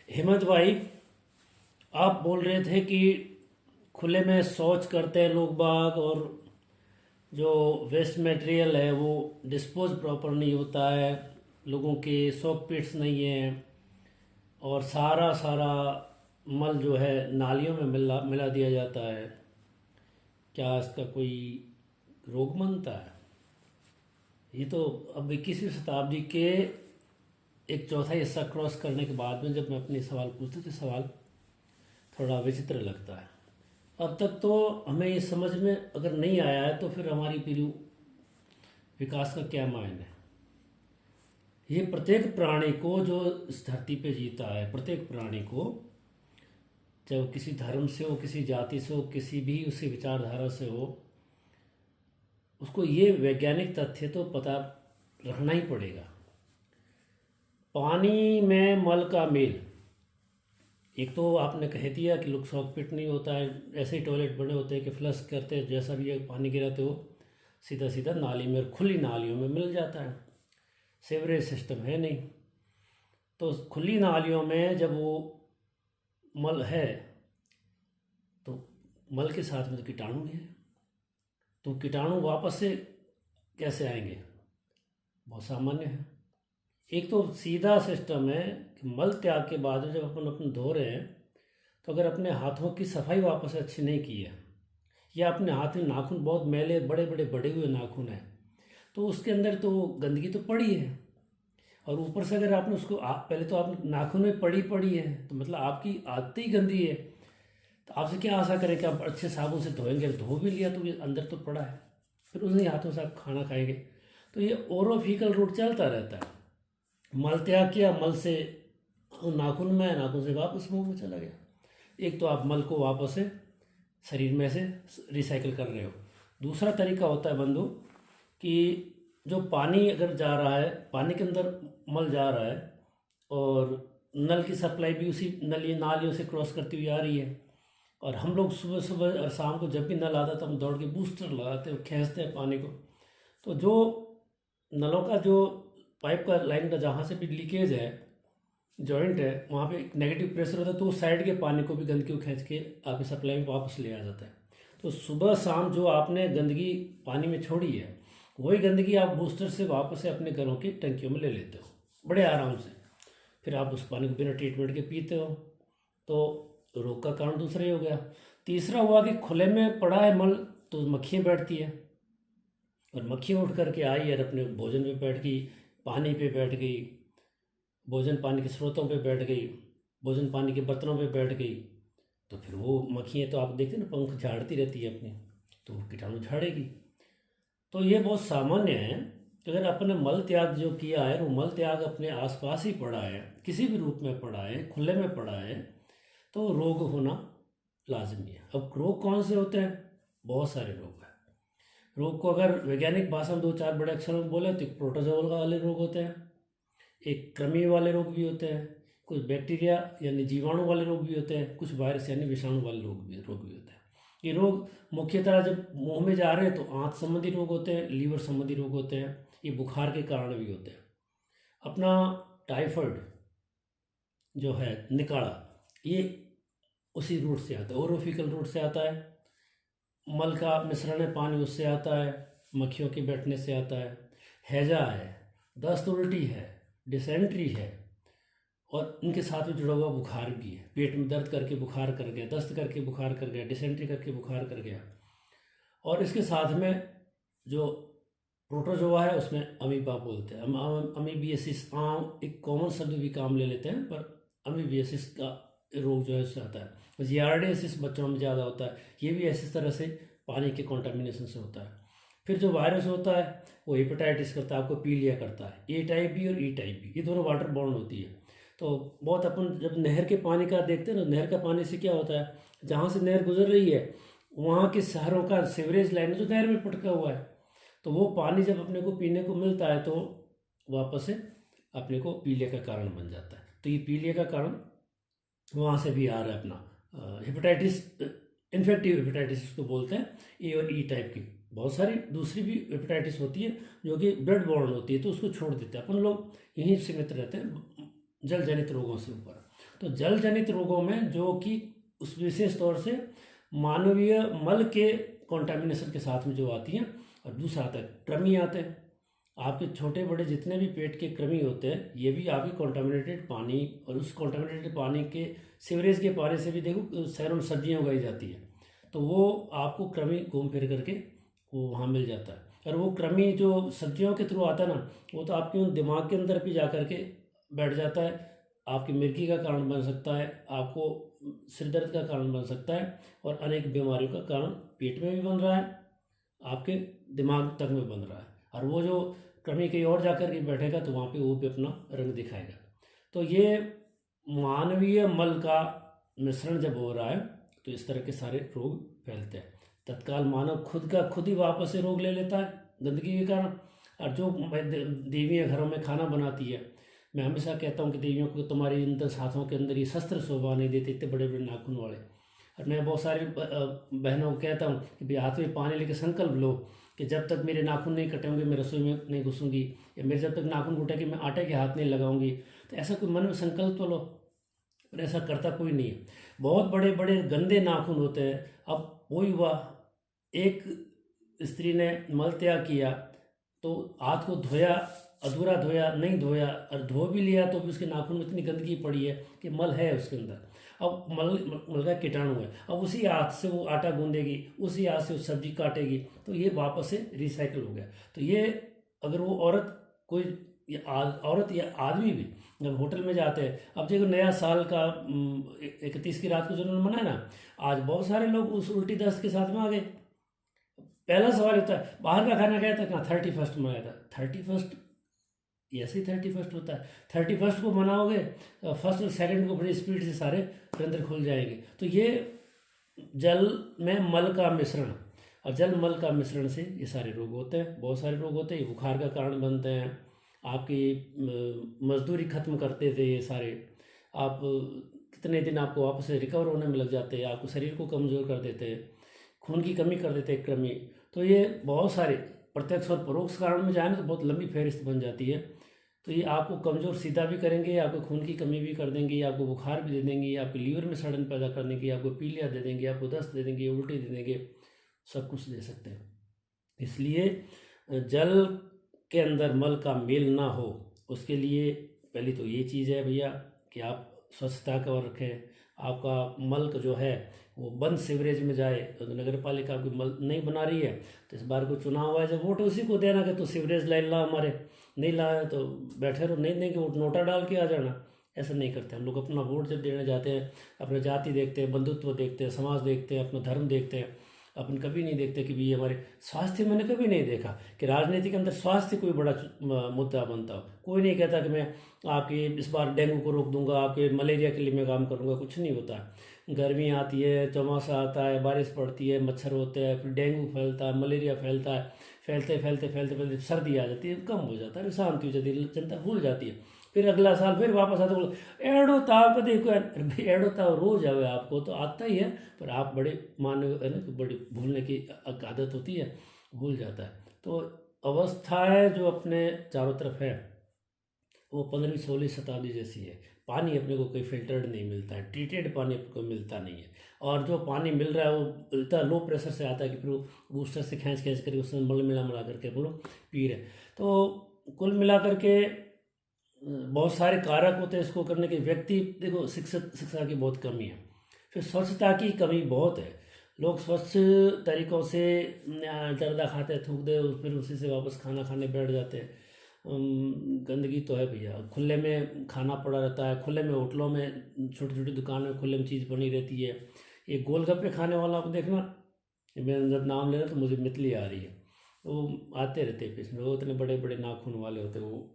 हेमंत भाई, आप बोल रहे थे कि खुले में शौच करते हैं लोग बाग, और जो वेस्ट मटेरियल है वो डिस्पोज प्रॉपर नहीं होता है, लोगों के सॉक पिट्स नहीं है, और सारा सारा मल जो है नालियों में मिला मिला दिया जाता है। क्या इसका कोई रोग बनता है? ये तो अब 21वीं शताब्दी के एक चौथाई हिस्सा क्रॉस करने के बाद में जब मैं अपने सवाल पूछते तो सवाल थोड़ा विचित्र लगता है। अब तक तो हमें ये समझ में अगर नहीं आया है तो फिर हमारी पीढ़ी विकास का क्या मायने है? ये प्रत्येक प्राणी को जो इस धरती पे जीता है, प्रत्येक प्राणी को, चाहे वो किसी धर्म से हो, किसी जाति से हो, किसी भी उसी विचारधारा से हो, उसको ये वैज्ञानिक तथ्य तो पता रखना ही पड़ेगा। पानी में मल का मेल, एक तो आपने कह दिया कि लोग सॉक पिट नहीं होता है, ऐसे ही टॉयलेट बने होते हैं कि फ्लश करते हैं, जैसा भी है पानी गिरा तो वो सीधा सीधा नाली में, खुली नालियों में मिल जाता है। सीवरेज सिस्टम है नहीं, तो खुली नालियों में जब वो मल है तो मल के साथ में तो कीटाणु भी है, तो कीटाणु वापस से कैसे आएंगे? बहुत सामान्य है। एक तो सीधा सिस्टम है कि मल त्याग के बाद जब अपन अपन धो रहे हैं तो अगर अपने हाथों की सफाई वापस से अच्छी नहीं की है, या अपने हाथ में नाखून बहुत मैले बड़े बड़े बड़े हुए नाखून हैं, तो उसके अंदर तो गंदगी तो पड़ी है, और ऊपर से अगर आपने उसको पहले तो आप नाखून में पड़ी पड़ी है तो मतलब आपकी आदत ही गंदी है, तो आपसे क्या आशा करें कि आप अच्छे साबुन से धोएंगे? धो भी लिया तो ये अंदर तो पड़ा है, फिर उन्हीं हाथों से आप खाना खाएंगे। तो ये ओरोफिकल रूट चलता रहता है। मल त्याग किया, मल से नाखून में, नाखून से वापस मुंह में चला गया। एक तो आप मल को वापस से शरीर में से रिसाइकिल कर रहे हो। दूसरा तरीका होता है बंधु कि जो पानी अगर जा रहा है, पानी के अंदर मल जा रहा है, और नल की सप्लाई भी उसी नली नालियों से क्रॉस करती हुई आ रही है, और हम लोग सुबह सुबह और शाम को जब भी नल आता तो हम दौड़ के बूस्टर लगाते हैं, खींचते हैं पानी को। तो जो नलों का जो पाइप का लाइन का जहाँ से भी लीकेज है, जॉइंट है, वहाँ पे एक नेगेटिव प्रेशर होता है, तो उस साइड के पानी को भी गंदगी को खींच के आपकी सप्लाई में वापस ले आ जाता है। तो सुबह शाम जो आपने गंदगी पानी में छोड़ी है, वही गंदगी आप बूस्टर से वापस से अपने घरों की टंकियों में ले लेते हो बड़े आराम से। फिर आप उस पानी को बिना ट्रीटमेंट के पीते हो, तो रोग का कारण दूसरा ही हो गया। तीसरा हुआ कि खुले में पड़ा है मल, तो मक्खियाँ बैठती है, और मक्खियाँ उठ करके आई और अपने भोजन पे बैठ गई, पानी पे बैठ गई, भोजन पानी के स्रोतों पे बैठ गई, भोजन पानी के बर्तनों पे बैठ गई। तो फिर वो मक्खियाँ तो आप देखते हैं ना, पंख झाड़ती रहती है अपने, तो वो कीटाणु झाड़ेगी। तो ये बहुत सामान्य है कि अगर अपने मल त्याग जो किया है, वो मल त्याग अपने आसपास ही पड़ा है, किसी भी रूप में पड़ा है, खुले में पड़ा है, तो रोग होना लाजमी है। अब रोग कौन से होते हैं? बहुत सारे रोग हैं। रोग को अगर वैज्ञानिक भाषा में दो चार बड़े अक्षरों में बोले तो एक प्रोटोजोल वाले रोग होते हैं, एक कृमि वाले रोग भी होते हैं, कुछ बैक्टीरिया यानी जीवाणु वाले रोग भी होते हैं, कुछ वायरस यानी विषाणु वाले रोग भी होते हैं। ये रोग मुख्यतः जब मुंह में जा रहे हैं तो आंत संबंधी रोग होते हैं, लीवर संबंधी रोग होते हैं, ये बुखार के कारण भी होते हैं। अपना टाइफाइड जो है, निकाड़ा, ये उसी रूट से आता है, ओरोफिकल रूट से आता है। मल का मिश्रण है, पानी, उससे आता है, मक्खियों के बैठने से आता है। हैजा है, दस्त उल्टी है, डिसेंट्री है, और इनके साथ में जुड़ा हुआ बुखार भी है। पेट में दर्द करके बुखार कर गया, दस्त करके बुखार कर गया, डिसेंट्री करके बुखार कर गया। और इसके साथ में जो प्रोटोजोआ है उसमें अमीबा बोलते हैं, हम अमीबियसिस आम एक कॉमन शब्द भी काम ले लेते हैं, पर अमीबियसिस का रोग जो है उससे आता है। जियार्डियसिस बच्चों में ज़्यादा होता है, ये भी ऐसी तरह से पानी के कॉन्टामिनेशन से होता है। फिर जो वायरस होता है वो हेपेटाइटिस करता है, आपको पीलिया करता है। ए टाइप बी और ई टाइप बी, ये दोनों वाटर बॉर्न होती है। तो बहुत अपन जब नहर के पानी का देखते हैं ना, नहर का पानी से क्या होता है, जहाँ से नहर गुजर रही है वहाँ के शहरों का सीवरेज लाइन जो नहर में पटका हुआ है, तो वो पानी जब अपने को पीने को मिलता है तो वापस से अपने को पीलिया का कारण बन जाता है। तो ये पीलिया का कारण वहाँ से भी आ रहा है अपना हेपेटाइटिस, इन्फेक्टिव हेपेटाइटिस इसको बोलते हैं। ए और ई टाइप की बहुत सारी दूसरी भी हेपेटाइटिस होती है जो कि ब्लड बॉर्न होती है, तो उसको छोड़ देते हैं अपन लोग, यहीं सीमित रहते हैं जल जनित रोगों से ऊपर। तो जल जनित रोगों में जो कि उस विशेष तौर से मानवीय मल के कॉन्टामिनेशन के साथ में जो आती हैं, और दूसरा आता है कृमि आते हैं। आपके छोटे बड़े जितने भी पेट के कृमि होते हैं ये भी आपकी कॉन्टामिनेटेड पानी, और उस कॉन्टामिनेटेड पानी के सीवरेज के पानी से भी देखो शहरों में सब्जियाँ उगाई जाती है, तो वो आपको कृमि घूम फिर करके वो वहाँ मिल जाता है। और वो कृमि जो सब्जियों के थ्रू आता है ना, वो तो आपके दिमाग के अंदर भी जा कर के बैठ जाता है, आपकी मिर्गी का कारण बन सकता है, आपको सिर दर्द का कारण बन सकता है, और अनेक बीमारियों का कारण पेट में भी बन रहा है, आपके दिमाग तक में बन रहा है। और वो जो कृमि कहीं और जाकर के बैठेगा तो वहाँ पे वो भी अपना रंग दिखाएगा। तो ये मानवीय मल का मिश्रण जब हो रहा है तो इस तरह के सारे रोग फैलते हैं। तत्काल मानव खुद का खुद ही वापस से रोग ले लेता है गंदगी के कारण। और जो देवियाँ घरों में खाना बनाती है, मैं हमेशा कहता हूँ कि देवियों को तुम्हारे अंदर हाथों के अंदर ये शस्त्र शोभा नहीं देते, इतने बड़े बड़े नाखून वाले। और मैं बहुत सारी बहनों को कहता हूँ कि भाई हाथ में पानी लेके संकल्प लो कि जब तक मेरे नाखून नहीं कटेंगे मैं रसोई में नहीं घुसूंगी, या मेरे जब तक नाखून घुटेगी मैं आटे के हाथ नहीं लगाऊंगी। तो ऐसा कोई मन में संकल्प तो लो, पर ऐसा करता कोई नहीं है। बहुत बड़े बड़े गंदे नाखून होते हैं। अब वही हुआ, एक स्त्री ने मल त्याग किया तो हाथ को धोया, अधूरा धोया, नहीं धोया, और धो भी लिया तो भी उसके नाखून में इतनी गंदगी पड़ी है कि मल है उसके अंदर। अब मल का कीटाणु है, अब उसी हाथ से वो आटा गूंदेगी, उसी हाथ से वो सब्जी काटेगी, तो ये वापस से रिसाइकिल हो गया। तो ये अगर वो औरत कोई औरत या आदमी भी जब होटल में जाते हैं, अब देखो नया साल का 31 की रात को जिन्होंने मनाया ना, आज बहुत सारे लोग उस उल्टी दस्त के साथ में आ गए। पहला सवाल होता है बाहर का खाना खाया था, कहाँ 31 मनाया था। 31 ऐसे ही 31 होता है। 31 को मनाओगे, फर्स्ट और सेकंड को बड़ी स्पीड से सारे रंध्र खुल जाएंगे। तो ये जल में मल का मिश्रण, और जल मल का मिश्रण से ये सारे रोग होते हैं, बहुत सारे रोग होते हैं। ये बुखार का कारण बनते हैं, आपकी मजदूरी खत्म करते थे ये सारे, आप कितने दिन आपको वापस से रिकवर होने में लग जाते हैं, आपको शरीर को कमज़ोर कर देते हैं, खून की कमी कर देते हैं कृमि। तो ये बहुत सारे प्रत्यक्ष और परोक्ष कारण में जाए ना तो बहुत लंबी फहरिस्त बन जाती है। तो ये आपको कमज़ोर सीधा भी करेंगे, आपको खून की कमी भी कर देंगे, आपको बुखार भी दे देंगे, आपके लीवर में सड़न पैदा कर देंगे, आपको पीलिया दे देंगे, आपको दस्त दे देंगे, उल्टी दे देंगे, सब कुछ दे सकते हैं। इसलिए जल के अंदर मल का मेल ना हो, उसके लिए पहली तो ये चीज़ है भैया कि आप स्वच्छता का रखें। आपका मल का जो है वो बंद सीवरेज में जाए, तो नगर पालिका कोई मल नहीं बना रही है तो इस बार कोई चुनाव हुआ है, जब वोट उसी को देना कि तो सीवरेज लाइन ला, हमारे नहीं लाया तो बैठे रहो, नहीं देंगे वोट नोटा डाल के आ जाना। ऐसा नहीं करते हम लोग। अपना वोट जब देने जाते हैं अपने जाति देखते हैं, बंधुत्व देखते हैं, समाज देखते हैं, अपना धर्म देखते हैं। अपन कभी नहीं देखते कि भी हमारे स्वास्थ्य, मैंने कभी नहीं देखा कि राजनीति के अंदर स्वास्थ्य कोई बड़ा मुद्दा बनता हो। कोई नहीं कहता कि मैं आपकी इस बार डेंगू को रोक दूंगा, आपके मलेरिया के लिए मैं काम करूंगा, कुछ नहीं होता। गर्मी आती है, चौमासा आता है, बारिश पड़ती है, मच्छर होते हैं, फिर डेंगू फैलता है, मलेरिया फैलता है, फैलते फैलते फैलते फैलते सर्दी आ जाती है, कम हो जाता है, शांति हो जाती है, जनता भूल जाती है। फिर अगला साल फिर वापस आता, बोलो एड़ो ताव का देखो यार, भाई एड़ो ताव रोज आवे, आपको तो आता ही है, पर आप बड़े मानव है ना, बड़ी भूलने की आदत होती है, भूल जाता है। तो अवस्थाएं जो अपने चारों तरफ है वो 15वीं-16वीं शताब्दी जैसी है। पानी अपने को कोई फिल्टर्ड नहीं मिलता है, ट्रीटेड पानी अपने को मिलता नहीं है, और जो पानी मिल रहा है वो इतना लो प्रेशर से आता है कि फिर वो बूस्टर से खींच खींच करके उसमें मल मिला करके वो लोग पी रहे। तो कुल मिला करके बहुत सारे कारक होते हैं इसको करने के। व्यक्ति देखो शिक्षा की बहुत कमी है, फिर स्वच्छता की कमी बहुत है। लोग स्वच्छ तरीक़ों से जर्दा खाते थूक दे, फिर उसी से वापस खाना खाने बैठ जाते हैं। गंदगी तो है भैया, खुले में खाना पड़ा रहता है, खुले में होटलों में छोटी छोटी दुकानों में खुले में चीज़ बनी रहती है। ये गोलगप्पे खाने वाला आप देखना, मैं जब नाम ले रहा तो मुझे मितली आ रही है, वो आते रहते हैं इसमें, वो इतने बड़े बड़े नाखून वाले होते हैं। वो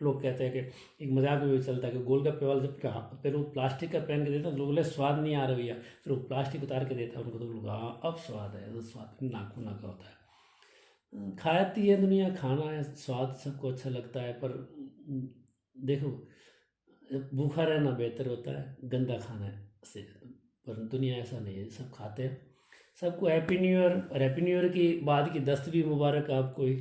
लोग कहते हैं कि एक मजाक में भी चलता है कि गोलगप्पे वाले जब फिर वो प्लास्टिक का पहन के देता है, लोग बोले स्वाद नहीं आ रहा भैया, फिर वो प्लास्टिक उतार के देता है उनको, तो लोग हाँ अब स्वाद है, तो स्वाद नाखून का होता है। खाती है दुनिया, खाना है, स्वाद सबको अच्छा लगता है, पर देखो भूखा रहना बेहतर होता है गंदा खाना से, पर दुनिया ऐसा नहीं है, सब खाते हैं। सबको हैप्पी न्यू ईयर, और हैप्पी न्यू ईयर की बाद की दस्त भी मुबारक आपको ही।